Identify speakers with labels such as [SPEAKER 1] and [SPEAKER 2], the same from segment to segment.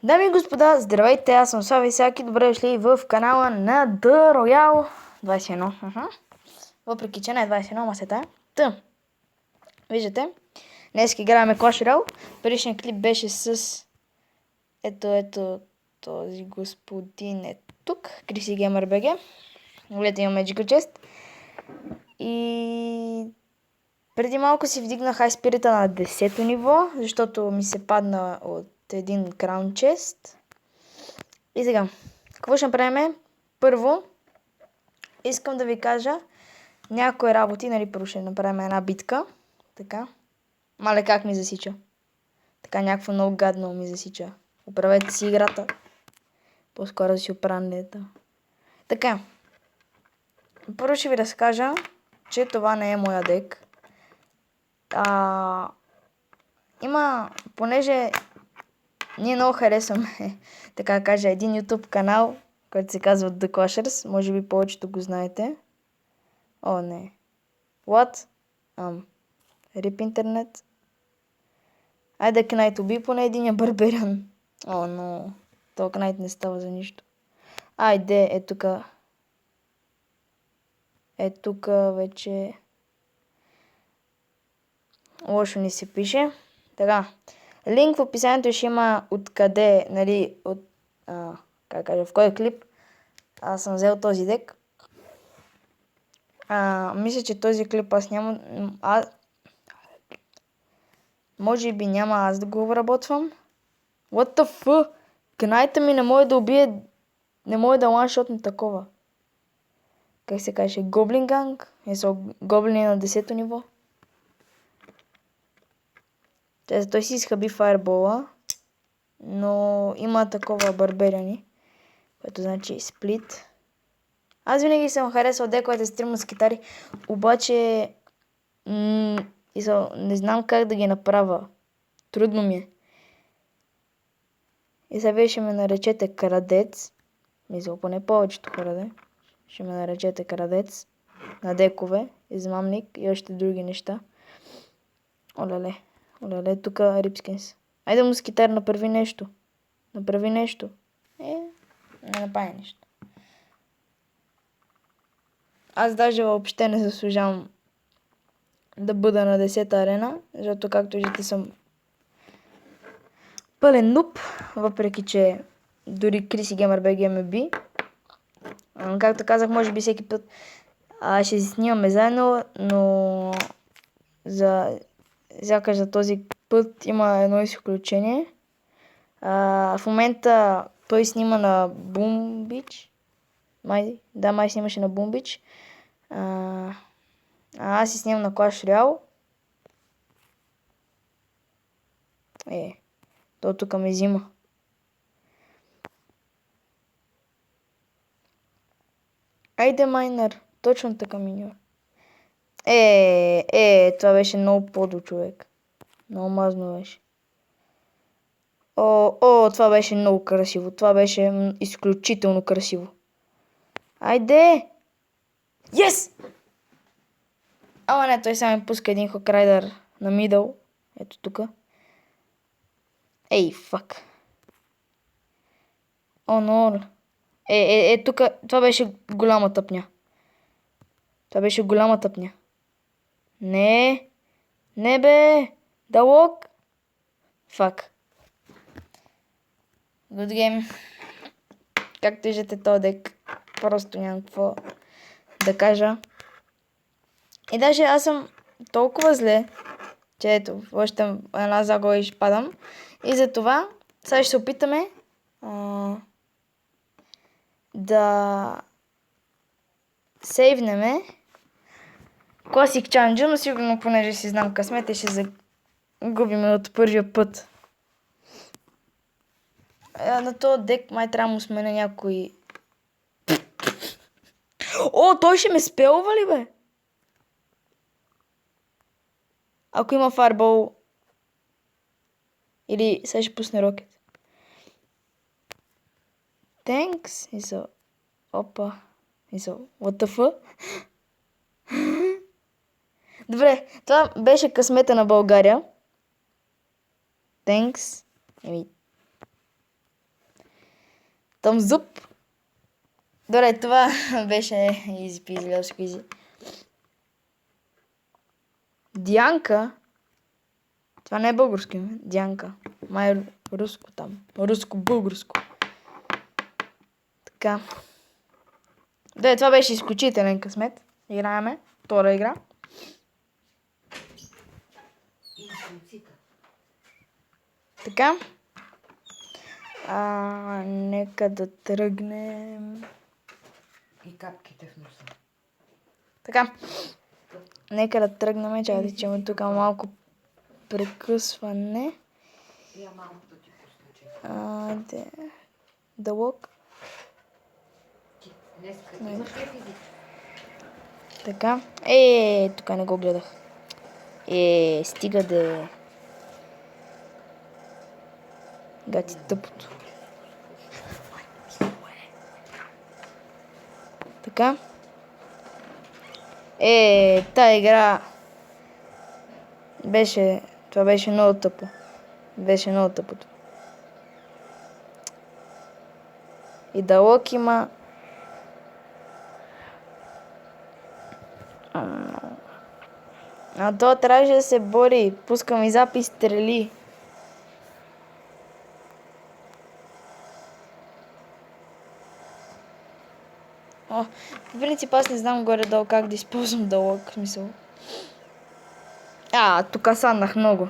[SPEAKER 1] Дами и господа, здравейте, аз съм Слави Саки, добре дошли в канала на The Royal 21. Въпреки, че не е 21, ама се тая. Виждате, днес играем Clash Royale. Предишният клип беше с ето този господин е тук, Криси Геймър БГ. Гледайте, имам Magical Chest. И преди малко си вдигнах High Spirit на 10-то ниво, защото ми се падна от един Crown Chest. И сега, какво ще направим? Първо, искам да ви кажа някои работи, нали, първо ще направим една битка. Така. Мале как ми засича. Така някакво много гадно ми засича. Оправете си играта. По-скоро да си оправнете. Така. Първо ще ви разкажа, че това не е моя дек. Понеже ние много харесваме, така кажа, един YouTube канал, който се казва The Clashers. Може би повечето го знаете. О, не. What? Рип интернет. Айде Кнайт уби поне единия барберян. О, но то Кнайт не става за нищо. Айде, е тука вече лошо ни се пише. Така. Линк в описанието ще има откъде, нали, в кой клип аз съм взел този дек. Мисля, че този клип аз няма... може би няма аз да го обработвам. What the fuck? Кнайта ми не може да убие... Не може да ланшотне такова. Как се каже? Гоблин ганг? Гоблини на 10-то ниво. Той си изхъби фаербола. Но има такова барберяни. Което значи сплит. Аз винаги съм харесвал дековете с трима с китари. Обаче не знам как да ги направя. Трудно ми е. И сега вие ще ме наречете крадец. Мисля, поне повечето хора, да. Ще ме наречете крадец. На декове, измамник и още други неща. Олеле, тук Рипскинс. Айде мускитар, направи нещо. Не направи нещо. Аз даже въобще не заслужавам да бъда на 10-та арена, защото както виждате съм пълен нуб, въпреки че дори Криси Геймър БГ ме би. Както казах, може би всеки път ще си снимаме заедно, но сякаш за този път има едно изключение. В момента той снима на Boom Beach. Май снимаше на Boom Beach. Аз си снимам на Clash Royale. То тук ме взима. Айде майнер. Точно така миньор. Това беше много подо, човек. Много мазно беше. Това беше много красиво. Това беше изключително красиво. Айде! Yes! Ама не, той само ми пуска един хокрайдър на мидъл. Ето тука. Фак. Но. Тука. Това беше голяма тъпня. Не бе! Далок! Фак. Good game. Както виждате този дек, просто нямам какво да кажа. И даже аз съм толкова зле, че ето, още една загуба и ще падам. И затова сега ще се опитаме да сейвнеме Classic Challenge, но сигурно, понеже си знам късмет, ще загубим от първия път. На този дек май трябва да му сменя някой... той ще ме спелва ли, бе? Ако има фарбол... Или сега ще пусне рокет. Thanks. Опа. What the fuck? Добре, това беше късмета на България. Thanks. Thumbs up. Добре, това беше easy peasy, леско easy. Дианка. Това не е български, Дианка. Май е руско там. Руско-българско. Така. Да, това беше изключителен късмет. Играеме. Втора игра. Така. Нека да тръгнем.
[SPEAKER 2] И капките в носа.
[SPEAKER 1] Така. Нека да тръгнем. Чакайте, че има тук малко прекъсване.
[SPEAKER 2] Я малко да ти пусна.
[SPEAKER 1] Дълъг.
[SPEAKER 2] Днеска имаш ли физик?
[SPEAKER 1] Така. Тук не го гледах. Стига да... Гати тъпото. Така. Тая игра беше... Това беше много тъпо. Беше много тъпото. И дълъг има... А то трябваше да се бори. Пускам и запис, стрели. В принцип аз не знам горе-долу как да използвам дълъг, смисъл. Тук саннах много.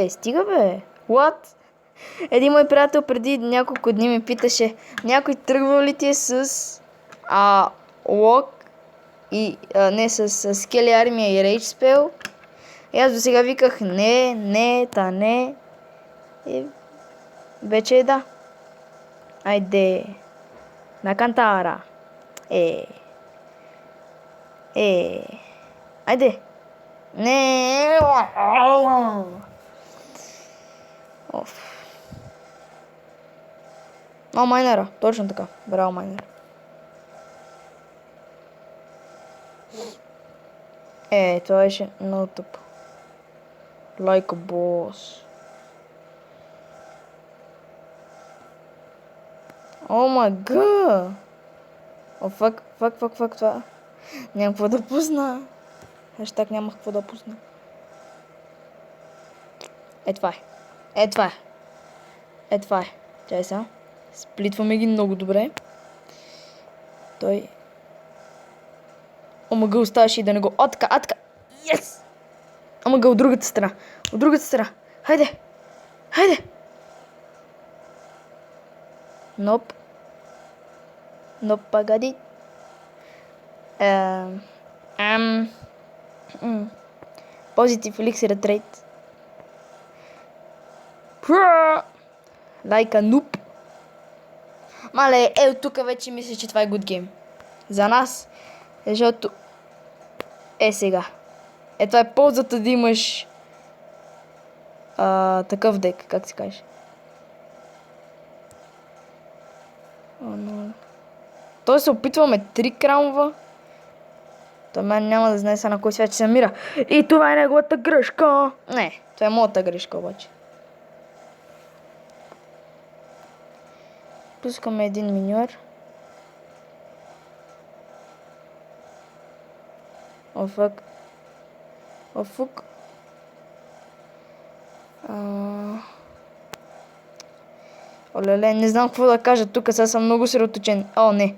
[SPEAKER 1] Стига бе. What? Един мой приятел преди няколко дни ми питаше, някой тръгва ли ти е с лок и не с скели армия и рейдж спел? И аз до сега виках не. И вече да. Айде. На кантара. Айде. Не. Майнера. Точно така. Браво, майнер. Това беше много тъпо. Like a boss. О май гад! Фак това. Нямам какво да пусна. Хаштаг нямах какво да пусна. Това е. Чай сега. Сплитваме ги много добре. Той... Омага, оставаше и да не го... Така. Yes! Омага, от другата страна. Хайде! Ноп, погоди. Позитив еликсир трейд. Like a noob. Мале, тук вече мисля, че това е good game. За нас. Защото... сега. Това е ползата да имаш... такъв дек, как се каже. Той се опитваме 3 краунва. Той мен няма да знае са на кой свят се намира. И това е неговата грешка. Не, това е моята грешка обаче. Пускаме един миньор. Фук. Олеле, не знам какво да кажа. Тук сега съм много съсредоточен. Не.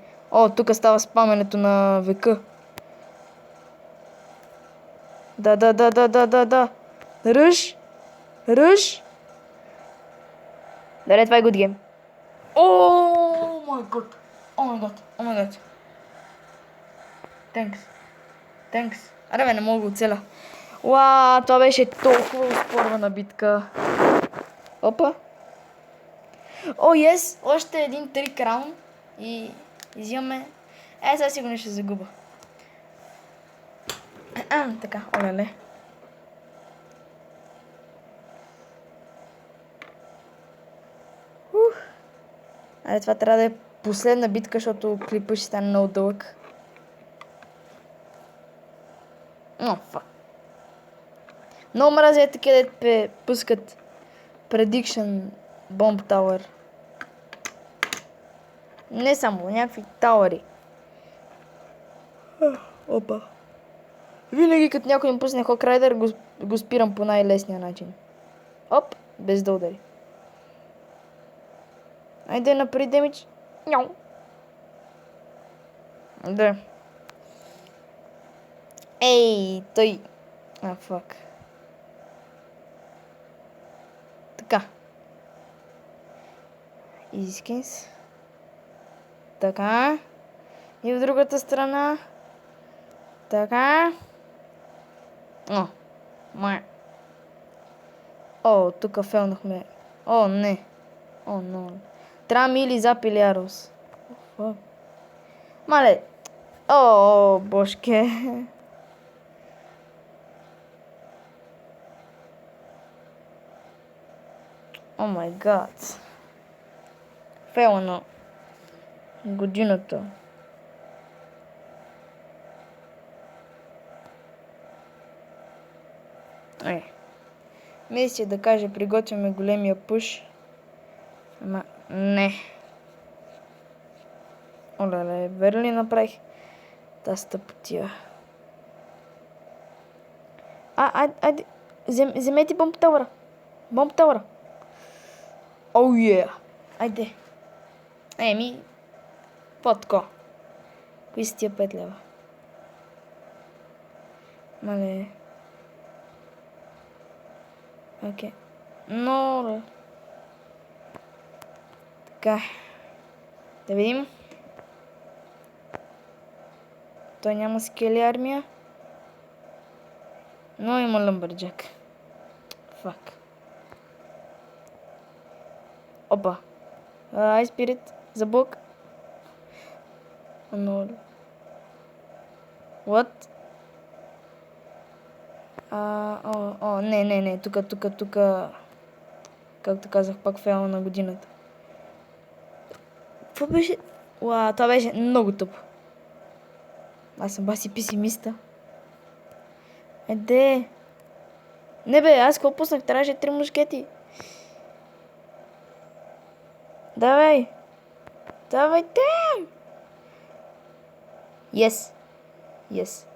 [SPEAKER 1] Тук става спаменето на века. Да. Ръж. Добре, това е good game. О май гад. Thanks. Аре бе, не мога го оцеля. Това беше толкова успорвана битка. Опа. Yes! Още един 3 краун. И изимаме... Сега сигурно ще загуба. Така, олеле. Това трябва да е последна битка, защото клипът ще стане много дълъг. Фак. Много мразя такива, дето пускат Prediction Bomb Tower. Не само, някакви тауъри. Опа. Винаги като някой ми пусне Hawk Rider, го спирам по най-лесния начин. Оп, без да удари. Айде напред, демидж. Няу. Да. Ей, той. Фак. Така. Easy skins. Така. И в другата страна. Така. О, май. О, тук фелнахме. О, не. О, но. Трябва ми или зап или арос. Мале. О, бошке. О май гад. Фейла на годината. Мисля да кажа, приготвяме големия пуш. Ама не. Оле, верно ли направих тази тъпотия? Айде. Вземете бомб тауъра. Бомб тауъра. Оу е. Айде. Еми. Потко. Кои са тия 5 лева? Мале. Окей. Но. Така. Да видим. Той няма скели армия. Но има лъмбърджак. Фак. Опа. Ай, спирит. За бог. Но. What? Не. Тук. Както казах, пак фейла на годината. Това беше? Това беше много тъпо. Аз съм баси песимиста. Не бе, аз какво пуснах? Трябваше 3 мушкети. Давайте! Yes.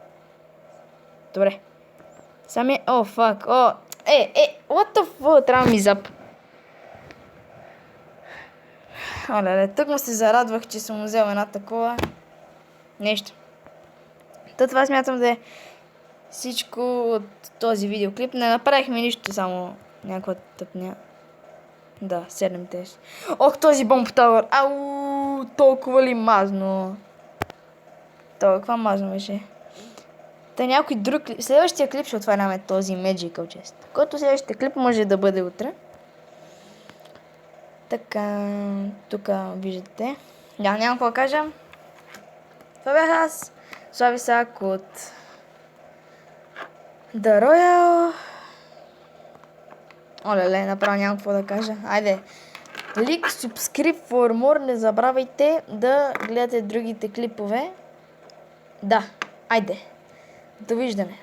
[SPEAKER 1] Добре. Сами... фак. What the fuck? Трябва ми зап. Оле, тук му се зарадвах, че съм взел една такова. Нещо. Това смятам да е всичко от този видеоклип. Не направихме нищо, само някаква тъпня. Да, 7 теж. Ох, този бомб тауър. Ау, толкова ли мазно. Толкова мазно беше. Та някой друг клип. Следващия клип ще отваряме този Magical Chest. Който следващия клип може да бъде утре. Така, тук виждате. Няма какво да кажа. Това бях аз. Слави Сак от The Royal. Оле, направо няма какво да кажа. Айде. Like, subscribe for more. Не забравяйте да гледате другите клипове. Да, айде. Довиждане.